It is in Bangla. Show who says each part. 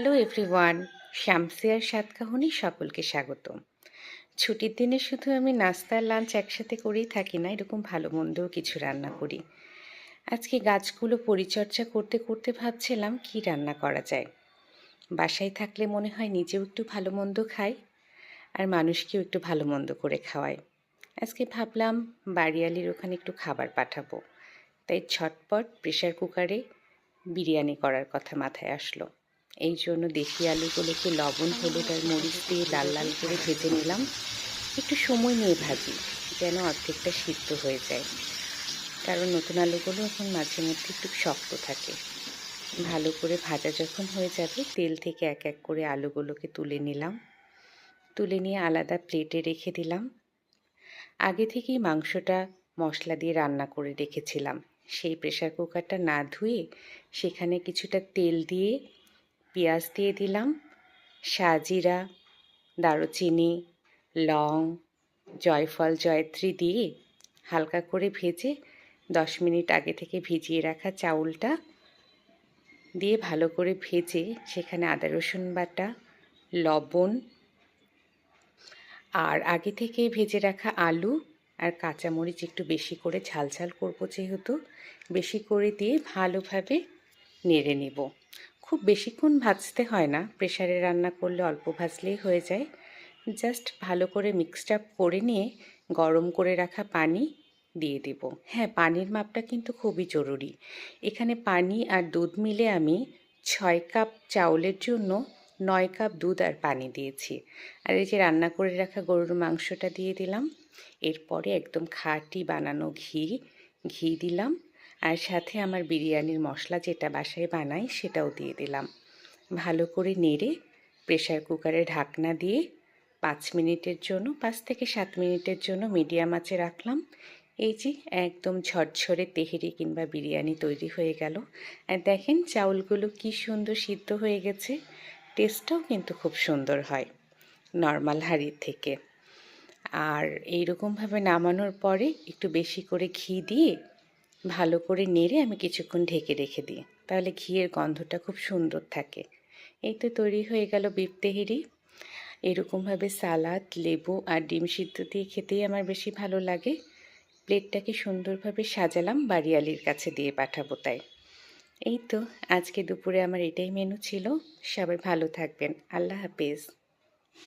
Speaker 1: হ্যালো এভরিওয়ান, শামসিয়ার সাত কাহনি সকলকে স্বাগতম। ছুটির দিনে শুধু আমি নাস্তা আর লাঞ্চ একসাথে করেই থাকি না, এরকম ভালো মন্দও কিছু রান্না করি। আজকে গাছগুলো পরিচর্যা করতে করতে ভাবছিলাম কি রান্না করা যায়। বাসায় থাকলে মনে হয় নিজেও একটু ভালো মন্দ খাই আর মানুষকেও একটু ভালো মন্দ করে খাওয়াই। আজকে ভাবলাম বাড়িয়ালির ওখানে একটু খাবার পাঠাবো, তাই ঝটপট প্রেশার কুকারে বিরিয়ানি করার কথা মাথায় আসলো। এই জন্য দেশি আলুগুলোকে লবণ, হলুদ আর মরিচ দিয়ে লাল লাল করে ভেজে নিলাম। একটু সময় নিয়ে ভাজি, যেন অর্ধেকটা সিদ্ধ হয়ে যায়, কারণ নতুন আলুগুলো এখন মাঝে মধ্যে একটু শক্ত থাকে। ভালো করে ভাজা যখন হয়ে যাবে, তেল থেকে এক এক করে আলুগুলোকে তুলে নিলাম। তুলে নিয়ে আলাদা প্লেটে রেখে দিলাম। আগে থেকেই মাংসটা মশলা দিয়ে রান্না করে রেখেছিলাম। সেই প্রেশার কুকারটা না ধুয়ে সেখানে কিছুটা তেল দিয়ে পেঁয়াজ দিয়ে দিলাম, সাজিরা, দারুচিনি, লং, জয়ফল, জয়ত্রী দিয়ে হালকা করে ভেজে 10 মিনিট আগে থেকে ভিজিয়ে রাখা চাউলটা দিয়ে ভালো করে ভেজে সেখানে আদা রসুন বাটা, লবণ আর আগে থেকে ভেজে রাখা আলু আর কাঁচামরিচ একটু বেশি করে ঝাল ঝাল করবো যেহেতু, বেশি করে দিয়ে ভালোভাবে নেড়ে নেব। খুব বেশিক্ষণ ভাজতে হয় না, প্রেসারে রান্না করলে অল্প ভাজলেই হয়ে যায়। জাস্ট ভালো করে মিক্সড আপ করে নিয়ে গরম করে রাখা পানি দিয়ে দেব। হ্যাঁ, পানির মাপটা কিন্তু খুবই জরুরি। এখানে পানি আর দুধ মিলে আমি 6 কাপ চাউলের জন্য 9 কাপ দুধ আর পানি দিয়েছি। আর এই যে রান্না করে রাখা গরুর মাংসটা দিয়ে দিলাম। এরপরে একদম খাঁটি বানানো ঘি দিলাম, আর সাথে আমার বিরিয়ানির মশলা যেটা বাসায় বানাই সেটাও দিয়ে দিলাম। ভালো করে নেড়ে প্রেসার কুকারে ঢাকনা দিয়ে 5 মিনিটের জন্য, 5 থেকে 7 মিনিটের জন্য মিডিয়াম আঁচে রাখলাম। এই যে একদম ঝরঝরে তেহেরি কিংবা বিরিয়ানি তৈরি হয়ে গেল। আর দেখেন চাউলগুলো কি সুন্দর সিদ্ধ হয়ে গেছে, টেস্টটাও কিন্তু খুব সুন্দর হয় নর্মাল হাঁড়ির থেকে। আর এইরকমভাবে নামানোর পরে একটু বেশি করে ঘি দিয়ে ভালো করে নেড়ে আমি কিছুক্ষণ ঢেকে রেখে দিই, তাহলে ঘিয়ের গন্ধটা খুব সুন্দর থাকে। এই তো তৈরি হয়ে গেল বিফ তেহেরি। এরকমভাবে সালাদ, লেবু আর ডিম সিদ্ধ দিয়ে খেতেই আমার বেশি ভালো লাগে। প্লেটটাকে সুন্দরভাবে সাজালাম, বাড়িয়ালির কাছে দিয়ে পাঠাবো তাই। এই তো আজকে দুপুরে আমার এটাই মেনু ছিল। সবাই ভালো থাকবেন। আল্লাহ হাফেজ।